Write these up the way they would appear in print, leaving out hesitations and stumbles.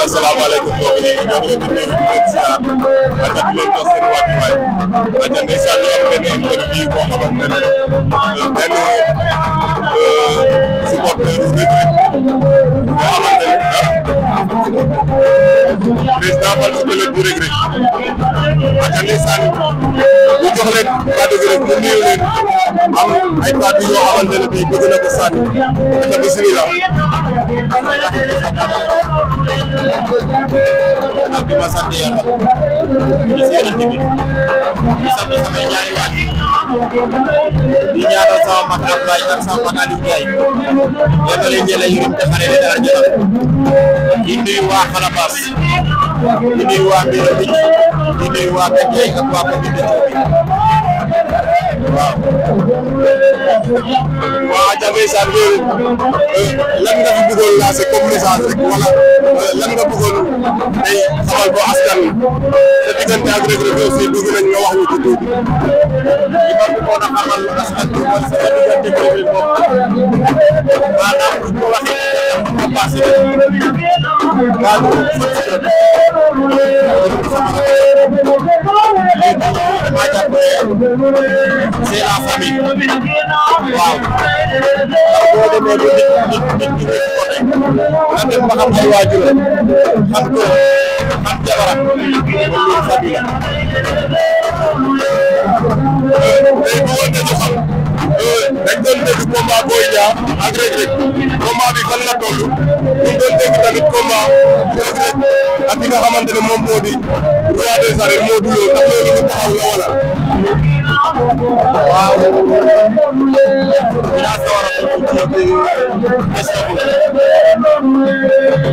asalaamaaleykum mbokk yi ñoo ngi leen di nuyu di leen ziar ak di leen jox seen wàccuwaay ak ndeysaan ñu am benn interview boo xamante ne benn supporter Reug Reug boo xamante ne président Fall bu Reug Reug ak ndeysaan ñu jox leen kàddu gi rek mu nuyu leen am ay kàddu yoo xamante ne bii bëgg na ko sànni ak bismillah. ak bi ma sant yàlla di seetlu bi di sant samay ñaari waat di ñaanal sama mag Abdoulaye ak sama mag Aliou Ndiaye yàlla leen jëlee yërëm te xare ne dara jëlaat di nuyu waa Xalabaas di nuyu waa Mbira bi di nuyu waa Bekay ak waa commune bi waaw. waa Jalle Sane lan nga fi bëggoon lancer comme message rek wala lan nga bëggoon tey xamal ko askan te diggante ak Reug Reug aussi bëgg nañ nga wax ñu ci tuuti li ma bëggoon a xamal askan bi mooy sama diggante Reug Reug moom maanaam bu ko waxee dafa passé kaddu c'est la famille waaw boo demee ba nit ñi nga dem ba xam ay waajur xam ko xam jabaram loolu famille la dañ doon dégg combat Boy Niang ak Reug Reug combat bi fan la toll ñu doon dégg tamit combat Reug Reug ak ki nga xamante ne moom moo di roi des arènes moo du loolu ndax loolu lu taxaw la wala waaw dinaa sawar a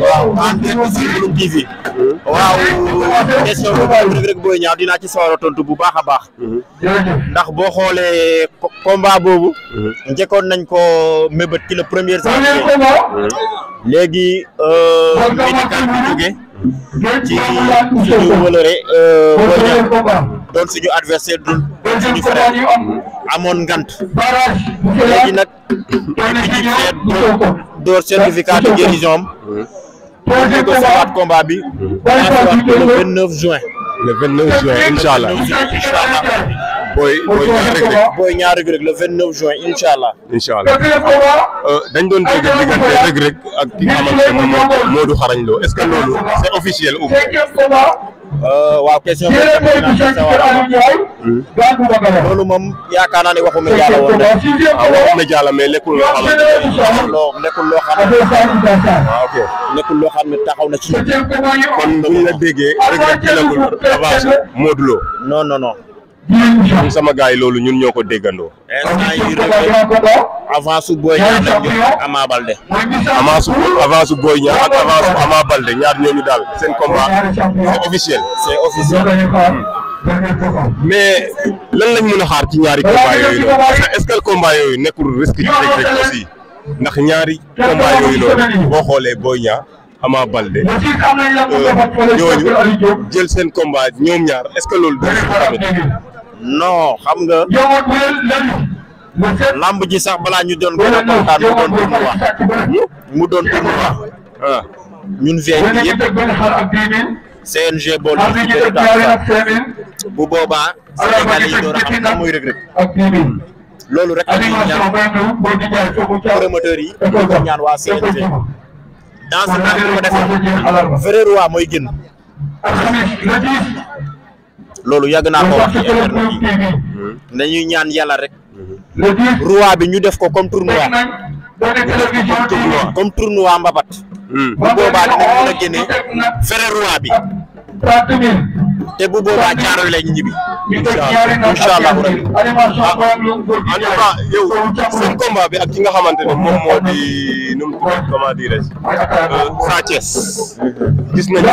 waaw en direct sur Louga TV waaw question bu Reug Reug Boy Niang dinaa ci sawar a tontu bu baax a baax ndax boo xoolee combat boobu njëkkoon nañ ko mébét ci le premier janvier léegi médical bi jóge ci suñu wëlëre Boy Niang doon suñu adversaire doon suñu frère amoon ngant léegi nag ñu seet door certificat de guérison am ñu ko sawaat combat bi le 29 juin le 29 juin inchallah Boy Niang Reug Reug le 29 juin inchallah dañ doon dégg diggante Reug Reug ak ki nga xamante ne moom Modou Xarañ Lo est-ce que loolu c'est officiel ou waaw question loolu moom yaakaar naa ne waxu média la woon waxu média la mais nekkul loo xamante nekkul loo xam nekkul loo xam ne taxaw na ci kon bu ñu la déggee Reug Reug jëlagul avance Modou Lo non non non ñun sama gars yi loolu ñun ñoo ko déggandoo. instant yii Reug avance su Boy Niang ak Ama Baldé. avance su Boy Niang ak avance su Ama Baldé ñaar ñooñu daal seen combat c'est officiel. c'est officiel. mais lan lañ mën a xaar ci ñaari combat yooyu noonu parce que est-ce que combat yooyu nekkul risque ci Reug Reug aussi ndax ñaari combat yooyu noonu boo xoolee Boy Niang Ama Baldé ñooñu jël seen combat ñoom ñaar est-ce que loolu du tamit. non xam nga lamb ji sax balaa ñu doon gën a kontaan mu doon tournoi ñun VIP yëpp CNG bool bu boobaa Sénégal yi door a xam kan mooy Reug Reug loolu rek la ñuy ñaan promoteurs yi ñu ko ñaan waa CNG dans ce cas bu ko defee vrai roi mooy génn loolu yàgg naa ko wax ci internet yi dañuy ñaan yàlla rek roi bi ñu def ko comme tournoi mbapat bu boobaa dinañ mën a génne vrai roi bi te bu boobaa Caaroy lay ñibbi inshallah rabbi en tout cas yow seen combat bi ak ki nga xamante ne moom moo di nu mu tudd comment dirais-je Sa Thiès gis nañ ko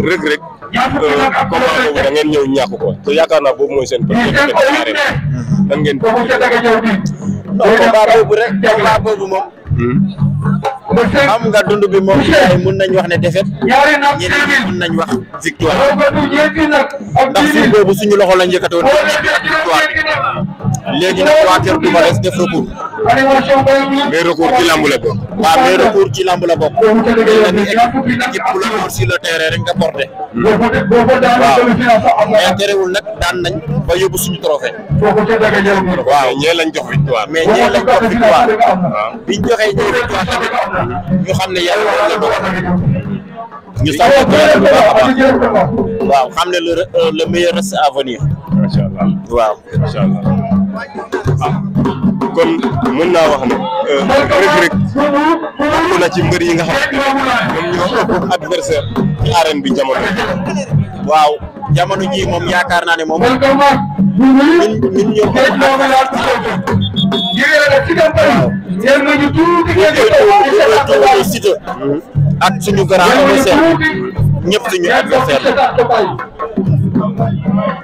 Reug Reug combat boobu da ngeen ñëw ñàkk ko te yaakaar naa boobu mooy seen première arène nan ngeen combat boobu rek combat boobu moom xam nga dund bi moom mën nañ wax ne défaite ñeneen mën nañ wax victoire ndax fii boobu suñu loxo la njëkkatoon victoire léegi nag waa Kër Doubalès def recours mais recours ci lamb la bokk. waaw mais recours ci lamb la bokk. équipe bu la door sur le terrain rek nga porté. waaw mais terewul nag daan nañ ba yóbbu suñu trophée. waaw ñee lañ jox victoire. mais ñee lañ jox victoire. biñ joxee ñee victoire tamit ñu xam ne yàlla la dogal. ñu sant ko yàlla bu baax a baax. waaw xam ne le meilleur reste à venir. macha allah waaw macha allah. kon mën naa wax ne Reug Reug bokk na ci mbër yi nga xam ne ñoom ñoo ëpp adversaire ci arène bi jamono waaw jamono ji moom yaakaar naa ne moom ñun ñoo Siteu ak suñu grand adversaire ñëpp suñu adversaire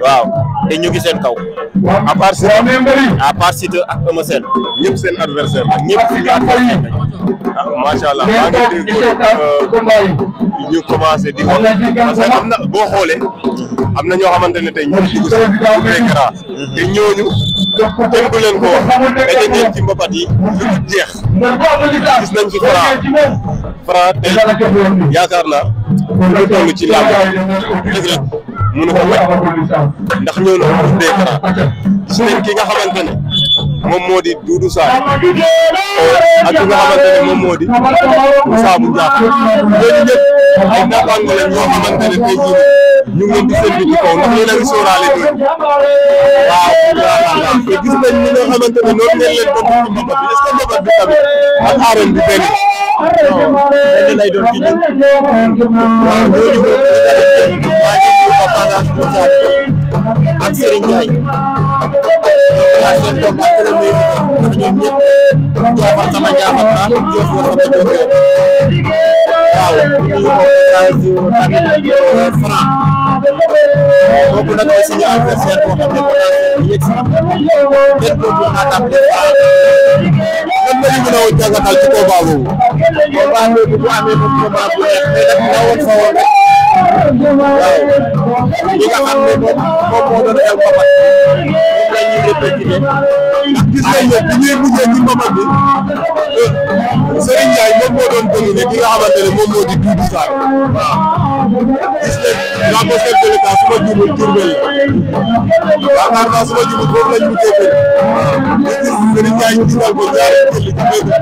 waaw te ñu ngi seen kaw à part Siteu ak Eumeu Sène ñëpp seen adversaire la ñëpp suñu adversaire macha allah maa ngi dégg ñu commencé di wax parce que am na boo xoolee am na ñoo xamante ne tey ñu ngi dugg si écran te ñooñu kenn du leen ko wax daje ngeen ci mbapat yi lu jeex gis nañ fi Franc tey yaakaar naa lu toll ci làmb Reug Reug mënu ko wet ndax ñooñu am des écran gis nañ ki nga xamante ne moom moo di Doudou Sané ak ki nga xamante ne moom moo di Moussa bu Ndiaye ñooñu ñëpp ay naataango lañ ñoo xamante ne tey jii ñu ngi leen di séntu ci kaw ndax yéen a ngi sóoraale doon waaw waaw te gis nañ ñi nga xamante ne noonu ngeen leen doon ci mbapat bi est-ce que mbapat bi tamit ak arène bi benn benn lay doon ci ñun waaw ñooñu ak Serigne Ndiaye seen doom ak ñoom ñëpp jaafar sama jaafar naa jox ko sama jox waaw ñu ko tamit Franc boobu nag mooy suñu adversaire boo xam ne potentiel yegg si kenn dootul naatable lan la ñu mën a jàngatal ci combat boobu bu amee moom combat bu neex mais nag nga woon fa woon rek waaw li nga xam ne moom moo doon xew mbapat moom la ñuy répercuté ndax gis nañ ne bi ñuy mujjee ci mbapat bi Serigne Ndiaye moom moo doon dominer ki nga xamante ne moom moo di Doudou Sané waaw gis nañ drapeau chef de l'État su ma juumul Diourbel la yaakaar naa su ma juumul foofu lañ mujjee bëri nga gis Serigne Ndiaye gisal ko ñaari jël ci bëri ndax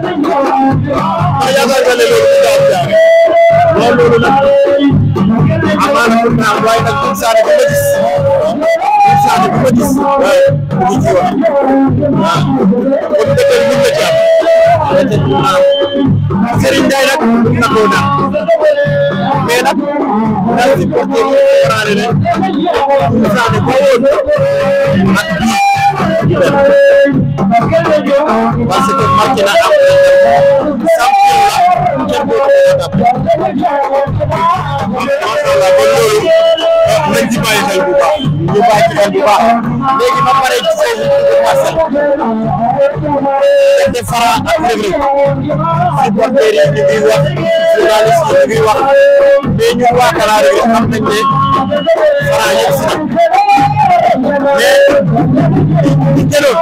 yaakaar nga ne loolu du daan jaare waaw loolu nag amaana pour naa waaye nag Doudou Sané bi ma gis Doudou Sané bi ma gis waaye mu ngi ci wax waaw kon dëgg mën na ci am peut-être maanaam Serigne Ndiaye nag mën na koo daan mais nag daal supporter yi xaraale ne Doudou Sané ba woon ak bii parce que marqué na am champion la kenn dootu macha allah kon loolu nañ ci bàyyi xel bu baax ñu bàyyi ci xel bu baax léegi ba pare ci seen parcelle te Franc ak Reug Reug supporters yi ñu ngi wax journaliste yi ñu ngi wax mais ñun waa Kalaar yi xam nañ ne Franc yegg si na mais di jëloon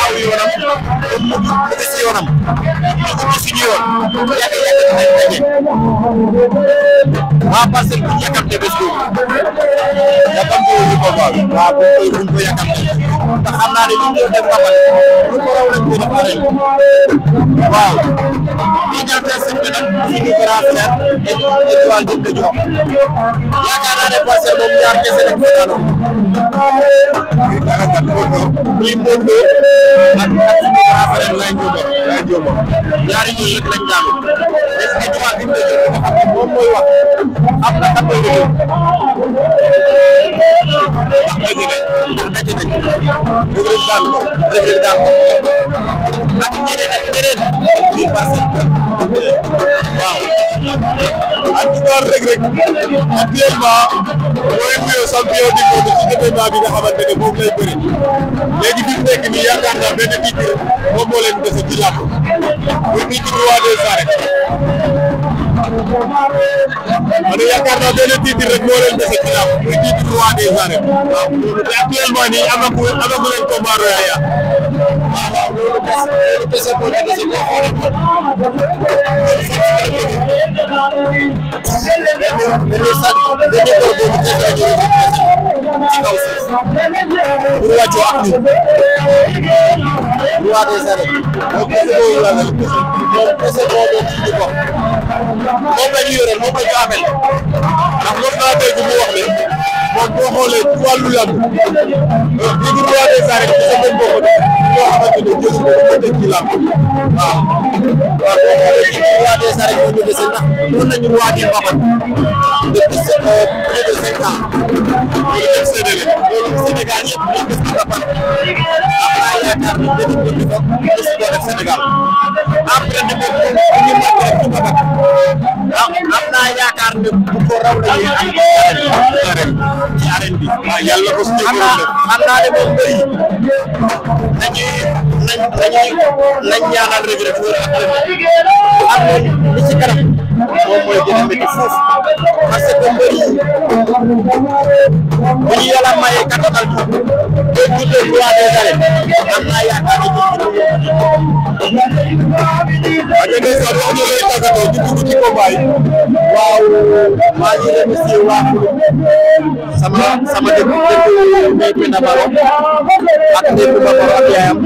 aw yoonam mu ngi si yoonam ñu ngi suñu yoon yàgg-yàgg dinañ daje waa parcelle bu ñu yàkkamte bés boobu yàkkamte wuñu combat bi waaw buñ ko yàkkamte ndax xam naa ne li ñu doon def mbapat lu ko raw lañ ko def pare waaw di ñaan seen bi nag suñu grand frère étoile jëm de jox yaakaar naa ne parcelle moom ñaar kese rek fa daanoo muy Modou Lo ak suñu grand frère lay jóoba ñaari ñooñu rek lañ daanu est-ce que étoile bi mu la jël nga xam ne moom mooy wax am na kan mooy dëgg ndax daje nañ Reug Reug daan ko Reug Reug daan ko ak ñeneen ak ñeneen biir parcelle waaw en tout cas Reug Reug actuellement mooy nuyu champion du monde ci événement bi nga xamante ne moom lay bëri léegi bi mu nekk nii yaakaar naa benn titre moom moo leen dese ci làmb muy titre roi des arènes ne yaakaar naa benn titre rek moo leen dese ci làmb muy titre roi des arènes. waaw loolu te actuellement nii amagu leen combat royal ya. waaw loolu kese moo ci dese boo xoolee ko. dañuy sànni dañuy door boobu kese la ñu ci kaw suuf pour wàccoo ak ñun. roi des arènes moom kese moo yor moom kese moo doon suñu bopp moom la ñu yore moom la ñu amel ndax mos naa dégg mu wax ne moom boo xoolee ci wàllu lamb lii di roi des arènes kese moom moo ko def loo xamante ne jël ko ko teg ci lamb waaw waaw boo xoolee ci roi des arènes moo ñu dese ndax doon nañu roi des mbapat depuis plus de 5 ans loolu yëpp séddale loolu Sénégal yëpp ñu gis mbapat am naa yaakaar ne dinañ ko def ak Sénégal après ne moom ñu màgg rek ci mbapat am naa yaakaar ne bu ko raw la ñuy am ci arène bi waaw yàlla ko suñu xam naa ne moom mbër yi nañ ñaanal Reug Reug wër ak li ci kanam moom mooy gën a métti foofu parce que mbër yi bu ñu yàlla mayee kattanal bi ba tuddee roi des arènes am naa yaakaar ne waaw ñeneen sax wax ñu lay tàggatoo ñu dugg ci combat yi. waaw maa ngi remercier waa sama dëkk Ndeye Penda Baro ak Ndeye Penda Baro ak yaayam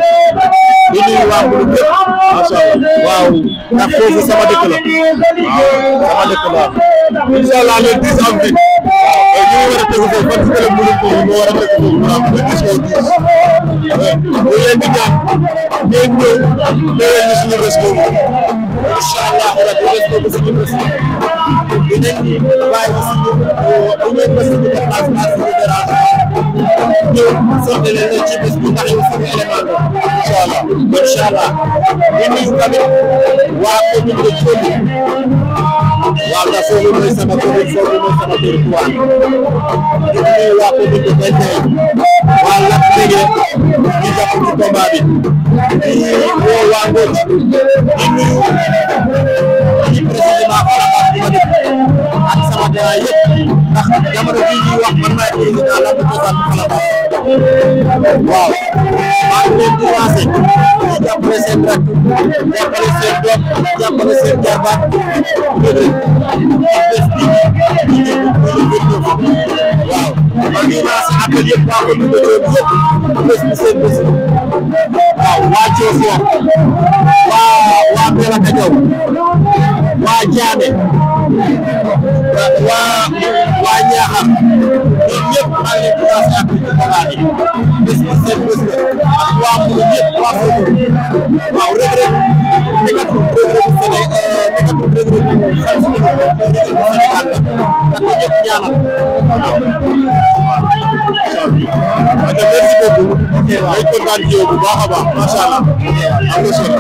di nuyu waa Mbulu bépp macha Allah waaw ndax foofu sama dëkk la waaw sama dëkk la incha allah le 10 avril ñu war a tegu foofu fan si Mbulu foofu moo war a tegu foofu pour am le 10 au 10 ñu leen di ñaan ngeen ñëw ñëwee ñu suñu bés boobu incha allah rabi bés boobu suñu bés dinañ bàyyi suñu dinañ bés suñu déplacement suñu dérangement ñëw sotti leen ci bés bi ndax yow suñu élément la incha allah di nuyu tamit waa commune de Thioli waaw ndax foofu mooy sama commune foofu mooy sama territoire di nuyu waa commune de Bentey waa Lat Légué di jàpp ci combat bi di woo waa Ngor di nuyu ci président Farabaat bi ma def ak sama terrain yëpp ndax jamono bii ñuy wax man maay président la cosaan Farabaat waaw maa ngi leen di lancé di jàppale seen rakk jàppale seen doom jàppale seen jarbaat Reug Reug ak bés bi ñu ñëw waaw maa ngi lancé appel yëpp waa commune de Diop yëpp bés bi seen bés waaw waa Diofior waa Mbella Kajaw waa Diané waa Niakhar ñoom ñëpp maa ngi leen di lancé appel ci xalaat yi bés bi seen bés la ak waa Mbour ñëpp waa Fouta waaw Reug Reug nekkatul Reug Reug Sénégal la ak ñëpp ñaanal merci beaucoup. ok waaw ay kontaan ci yow bu baax a baax macha allah am na solo.